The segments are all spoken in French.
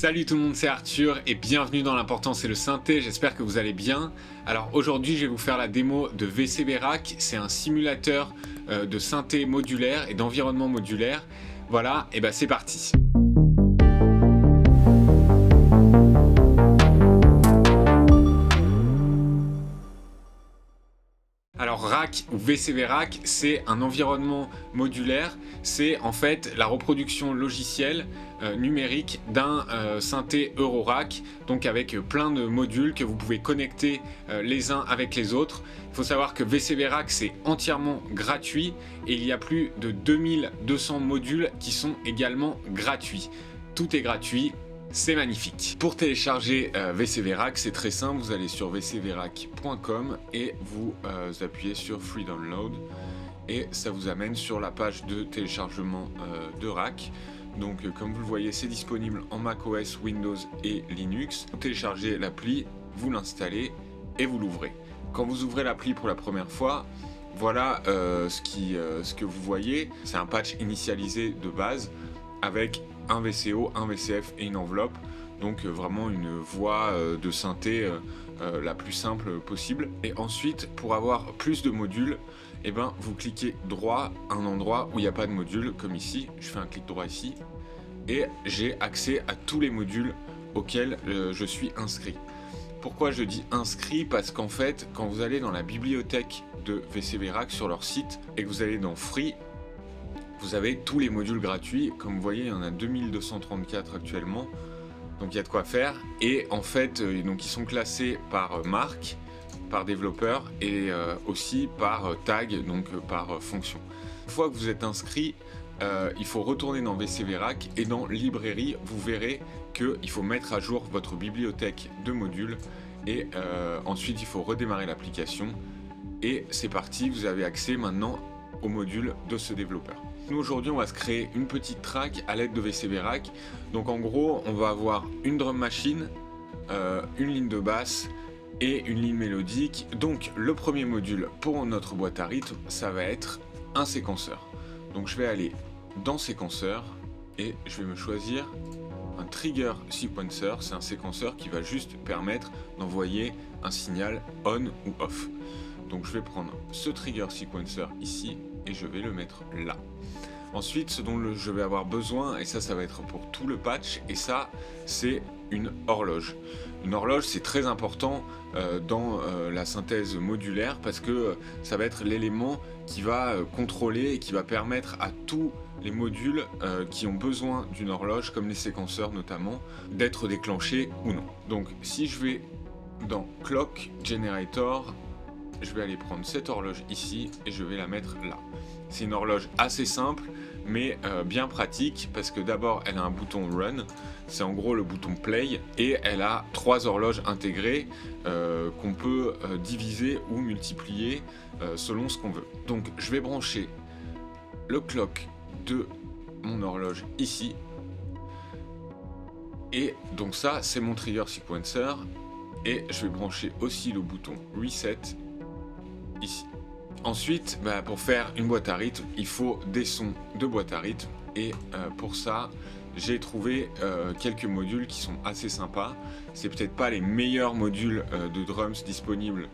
Salut tout le monde, c'est Arthur et bienvenue dans l'important c'est le synthé, j'espère que vous allez bien. Alors aujourd'hui je vais vous faire la démo de VCV Rack, c'est un simulateur de synthé modulaire et d'environnement modulaire. Voilà, et ben c'est parti. Alors Rack ou VCV Rack, c'est un environnement modulaire, c'est en fait la reproduction logicielle numérique d'un synthé Eurorack, donc avec plein de modules que vous pouvez connecter les uns avec les autres. Il faut savoir que VCV Rack c'est entièrement gratuit et il y a plus de 2200 modules qui sont également gratuits. Tout est gratuit. C'est magnifique. Pour télécharger VCV Rack, c'est très simple, vous allez sur vcvrack.com et vous appuyez sur Free Download et ça vous amène sur la page de téléchargement de Rack. Donc comme vous le voyez, c'est disponible en macOS, Windows et Linux. Vous téléchargez l'appli, vous l'installez et vous l'ouvrez. Quand vous ouvrez l'appli pour la première fois, voilà ce que vous voyez. C'est un patch initialisé de base avec un VCO, un VCF et une enveloppe, donc vraiment une voie de synthé la plus simple possible. Et ensuite, pour avoir plus de modules, eh ben, vous cliquez droit à un endroit où il n'y a pas de module, comme ici. Je fais un clic droit ici et j'ai accès à tous les modules auxquels je suis inscrit. Pourquoi je dis inscrit? Parce qu'en fait, quand vous allez dans la bibliothèque de VCV Rack sur leur site et que vous allez dans Free, vous avez tous les modules gratuits. Comme vous voyez, il y en a 2234 actuellement, donc il y a de quoi faire. Et en fait, donc ils sont classés par marque, par développeur et aussi par tag, donc par fonction. Une fois que vous êtes inscrit, il faut retourner dans VCV Rack et dans librairie, vous verrez qu'il faut mettre à jour votre bibliothèque de modules et ensuite il faut redémarrer l'application et c'est parti, vous avez accès maintenant aux modules de ce développeur. Nous aujourd'hui on va se créer une petite track à l'aide de VCV Rack. Donc en gros on va avoir une drum machine, une ligne de basse et une ligne mélodique. Donc le premier module pour notre boîte à rythme, ça va être un séquenceur. Donc je vais aller dans séquenceur et je vais me choisir un trigger sequencer. C'est un séquenceur qui va juste permettre d'envoyer un signal on ou off. Donc je vais prendre ce trigger sequencer ici et je vais le mettre là. Ensuite, ce dont je vais avoir besoin, et ça va être pour tout le patch, et ça c'est une horloge. Une horloge c'est très important dans la synthèse modulaire parce que ça va être l'élément qui va contrôler et qui va permettre à tous les modules qui ont besoin d'une horloge, comme les séquenceurs notamment, d'être déclenchés ou non. Donc si je vais dans Clock Generator, je vais aller prendre cette horloge ici et je vais la mettre là. C'est une horloge assez simple mais bien pratique parce que d'abord elle a un bouton Run, c'est en gros le bouton Play, et elle a 3 horloges intégrées qu'on peut diviser ou multiplier selon ce qu'on veut. Donc je vais brancher le clock de mon horloge ici et donc ça c'est mon trigger sequencer et je vais brancher aussi le bouton Reset ici. Ensuite, pour faire une boîte à rythme, il faut des sons de boîte à rythme et pour ça, j'ai trouvé quelques modules qui sont assez sympas. C'est peut-être pas les meilleurs modules de drums disponibles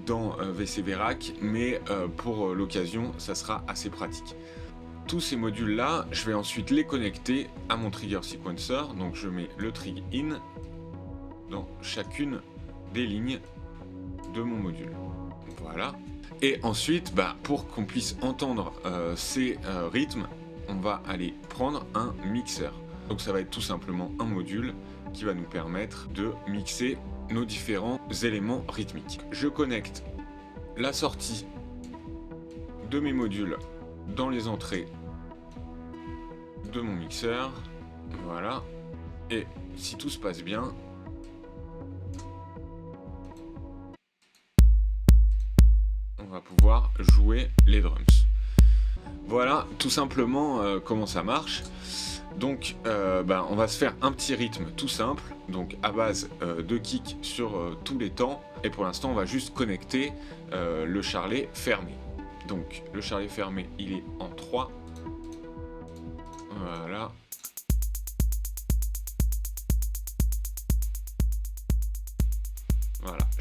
dans VCV Rack, mais pour l'occasion, ça sera assez pratique. Tous ces modules là, je vais ensuite les connecter à mon trigger sequencer. Donc je mets le trig in dans chacune des lignes de mon module. Voilà. Et ensuite, pour qu'on puisse entendre ces rythmes, on va aller prendre un mixeur. Donc ça va être tout simplement un module qui va nous permettre de mixer nos différents éléments rythmiques. Je connecte la sortie de mes modules dans les entrées de mon mixeur. Voilà. Et si tout se passe bien, on va pouvoir jouer les drums. Voilà tout simplement comment ça marche. Donc on va se faire un petit rythme tout simple, donc à base de kick sur tous les temps, et pour l'instant on va juste connecter le charlet fermé. Donc le charlet fermé il est en 3. Voilà.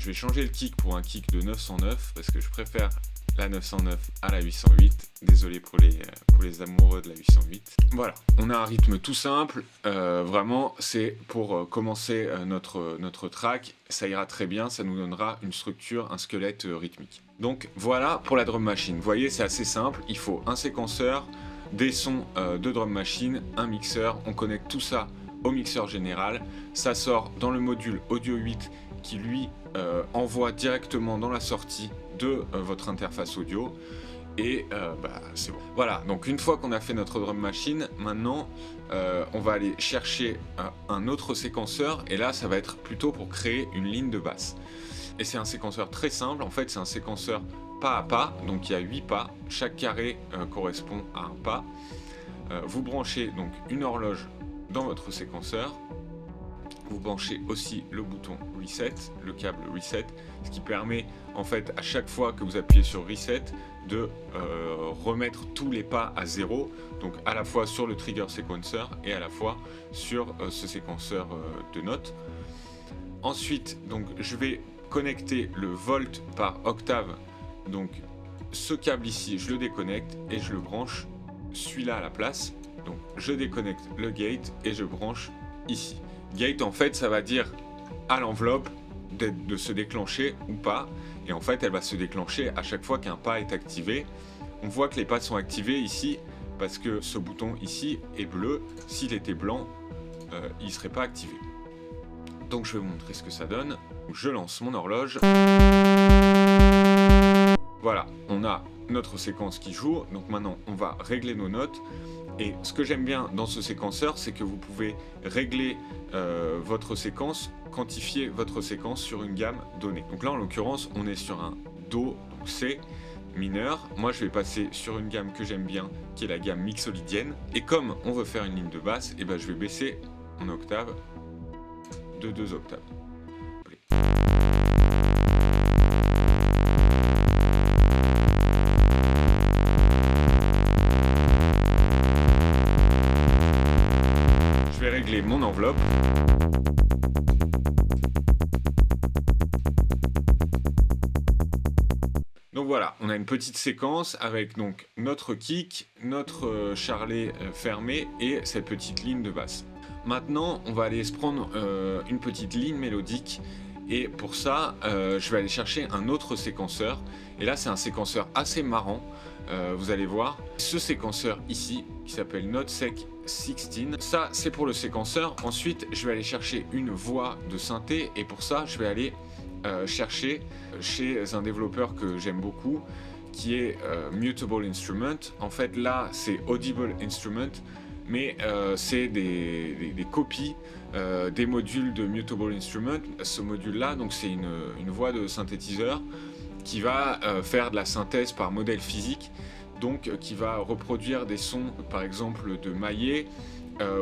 je vais changer le kick pour un kick de 909 parce que je préfère la 909 à la 808. Désolé pour les amoureux de la 808. Voilà, on a un rythme tout simple. Vraiment, c'est pour commencer notre track. Ça ira très bien, ça nous donnera une structure, un squelette rythmique. Donc voilà pour la drum machine. Vous voyez, c'est assez simple. Il faut un séquenceur, des sons de drum machine, un mixeur. On connecte tout ça au mixeur général. Ça sort dans le module Audio 8 qui lui envoie directement dans la sortie de votre interface audio et c'est bon. Voilà, donc une fois qu'on a fait notre drum machine, maintenant on va aller chercher un autre séquenceur et là ça va être plutôt pour créer une ligne de basse. Et c'est un séquenceur très simple, en fait c'est un séquenceur pas à pas, donc il y a 8 pas, chaque carré correspond à un pas. Vous branchez donc une horloge dans votre séquenceur. Vous branchez aussi le bouton Reset, le câble Reset, ce qui permet en fait à chaque fois que vous appuyez sur Reset de remettre tous les pas à zéro, donc à la fois sur le trigger sequencer et à la fois sur ce séquenceur de notes. Ensuite, donc je vais connecter le volt par octave, donc ce câble ici je le déconnecte et je le branche celui-là à la place. Donc je déconnecte le gate et je branche ici. Gate en fait ça va dire à l'enveloppe de se déclencher ou pas, et en fait elle va se déclencher à chaque fois qu'un pas est activé. On voit que les pas sont activés ici parce que ce bouton ici est bleu. S'il était blanc il ne serait pas activé. Donc je vais vous montrer ce que ça donne. Je lance mon horloge. Voilà, on a notre séquence qui joue. Donc maintenant on va régler nos notes. Et ce que j'aime bien dans ce séquenceur, c'est que vous pouvez régler votre séquence, quantifier votre séquence sur une gamme donnée. Donc là, en l'occurrence, on est sur un Do, donc C mineur. Moi, je vais passer sur une gamme que j'aime bien, qui est la gamme mixolydienne. Et comme on veut faire une ligne de basse, je vais baisser en octave de 2 octaves. Je vais régler mon enveloppe. Donc voilà, on a une petite séquence avec donc notre kick, notre charlet fermé et cette petite ligne de basse. Maintenant, on va aller se prendre une petite ligne mélodique et pour ça, je vais aller chercher un autre séquenceur. Et là, c'est un séquenceur assez marrant, vous allez voir. Ce séquenceur ici, qui s'appelle NoteSec 16, ça c'est pour le séquenceur. Ensuite, je vais aller chercher une voix de synthé et pour ça, je vais aller chercher chez un développeur que j'aime beaucoup, qui est Mutable Instrument. En fait, là, c'est Audible Instrument, mais c'est des copies des modules de Mutable Instrument. Ce module-là, donc c'est une voix de synthétiseur qui va faire de la synthèse par modèle physique, donc qui va reproduire des sons, par exemple de maillet,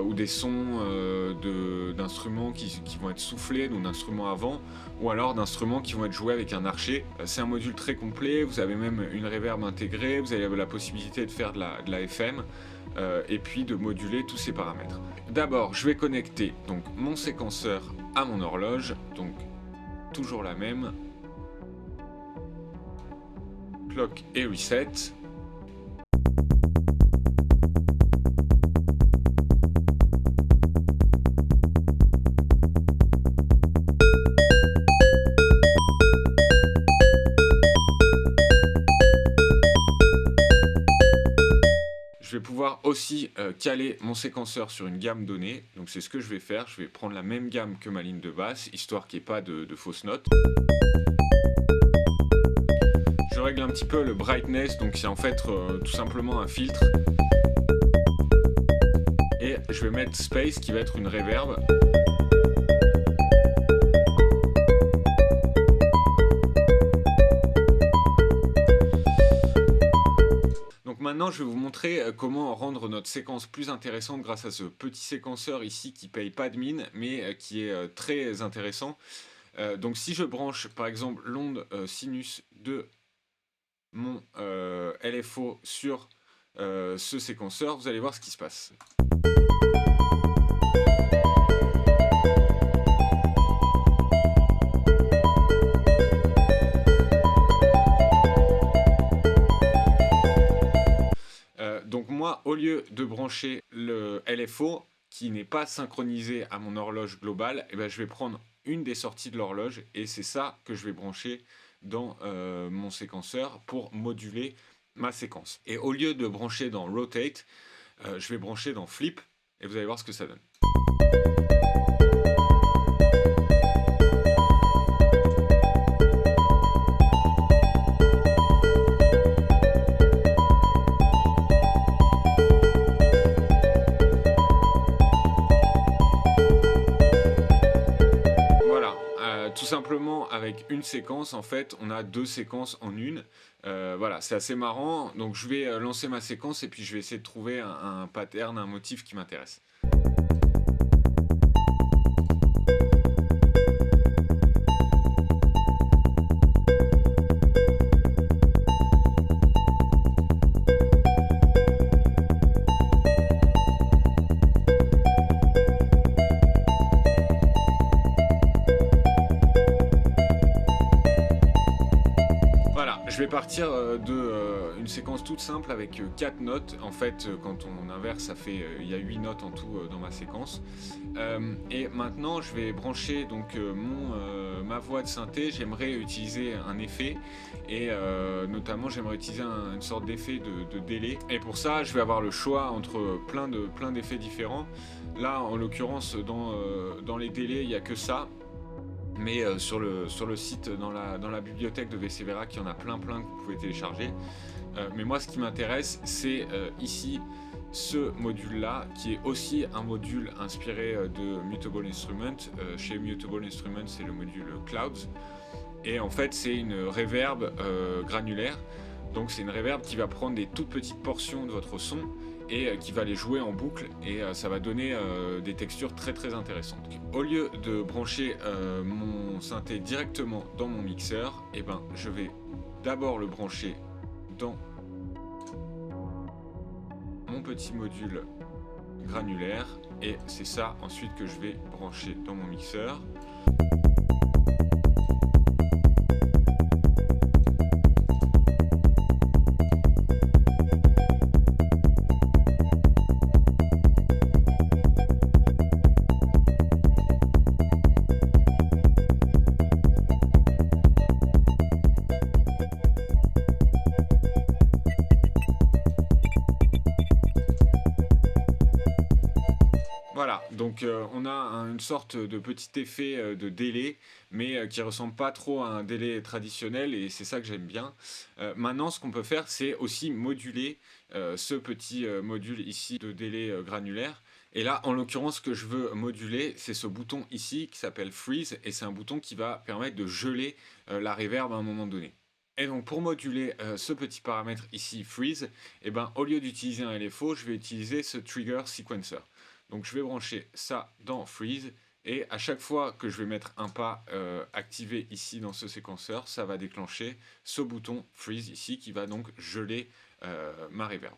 ou des sons d'instruments qui vont être soufflés, donc d'instruments à vent, ou alors d'instruments qui vont être joués avec un archet. C'est un module très complet, vous avez même une reverb intégrée, vous avez la possibilité de faire de la FM, et puis de moduler tous ces paramètres. D'abord, je vais connecter donc mon séquenceur à mon horloge, donc toujours la même. Clock et reset. Je vais pouvoir aussi caler mon séquenceur sur une gamme donnée. Donc c'est ce que je vais faire. Je vais prendre la même gamme que ma ligne de basse, histoire qu'il n'y ait pas de fausses notes. Je règle un petit peu le brightness, donc c'est en fait tout simplement un filtre. Et je vais mettre space qui va être une reverb. Maintenant, je vais vous montrer comment rendre notre séquence plus intéressante grâce à ce petit séquenceur ici qui paye pas de mine, mais qui est très intéressant. Donc si je branche par exemple l'onde sinus de mon LFO sur ce séquenceur, vous allez voir ce qui se passe. Donc moi, au lieu de brancher le LFO, qui n'est pas synchronisé à mon horloge globale, eh ben, je vais prendre une des sorties de l'horloge et c'est ça que je vais brancher dans mon séquenceur pour moduler ma séquence. Et au lieu de brancher dans Rotate, je vais brancher dans Flip et vous allez voir ce que ça donne. Tout simplement avec une séquence, en fait, on a deux séquences en une. Voilà, c'est assez marrant. Donc je vais lancer ma séquence et puis je vais essayer de trouver un pattern, un motif qui m'intéresse. Je vais partir d'une séquence toute simple avec 4 notes. En fait, quand on inverse, ça fait il y a 8 notes en tout dans ma séquence. Et maintenant, je vais brancher donc ma voix de synthé. J'aimerais utiliser un effet et notamment j'aimerais utiliser une sorte d'effet de délai. Et pour ça, je vais avoir le choix entre plein d'effets différents. Là, en l'occurrence, dans les délais, il n'y a que ça. Mais sur le site, dans la bibliothèque de VSeverac, il y en a plein que vous pouvez télécharger. Mais moi, ce qui m'intéresse, c'est ici ce module-là, qui est aussi un module inspiré de Mutable Instruments. Chez Mutable Instruments, c'est le module Clouds. Et en fait, c'est une reverb granulaire. Donc c'est une reverb qui va prendre des toutes petites portions de votre son et qui va les jouer en boucle et ça va donner des textures très intéressantes. Au lieu de brancher mon synthé directement dans mon mixeur, eh ben, je vais d'abord le brancher dans mon petit module granulaire et c'est ça ensuite que je vais brancher dans mon mixeur. Voilà, donc on a une sorte de petit effet de délai, mais qui ressemble pas trop à un délai traditionnel, et c'est ça que j'aime bien. Maintenant, ce qu'on peut faire, c'est aussi moduler ce petit module ici de délai granulaire. Et là, en l'occurrence, ce que je veux moduler, c'est ce bouton ici qui s'appelle Freeze, et c'est un bouton qui va permettre de geler la reverb à un moment donné. Et donc pour moduler ce petit paramètre ici, Freeze, eh ben, au lieu d'utiliser un LFO, je vais utiliser ce Trigger Sequencer. Donc je vais brancher ça dans Freeze et à chaque fois que je vais mettre un pas activé ici dans ce séquenceur, ça va déclencher ce bouton Freeze ici qui va donc geler ma reverb.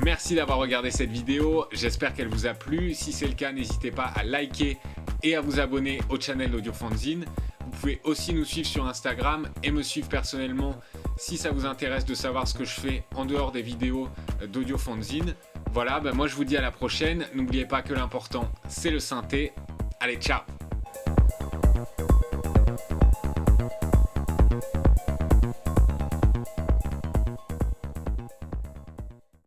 Merci d'avoir regardé cette vidéo, j'espère qu'elle vous a plu. Si c'est le cas, n'hésitez pas à liker et à vous abonner au channel d'AudioFanzine. Vous pouvez aussi nous suivre sur Instagram et me suivre personnellement si ça vous intéresse de savoir ce que je fais en dehors des vidéos d'AudioFanzine. Voilà, moi je vous dis à la prochaine. N'oubliez pas que l'important, c'est le synthé. Allez, ciao!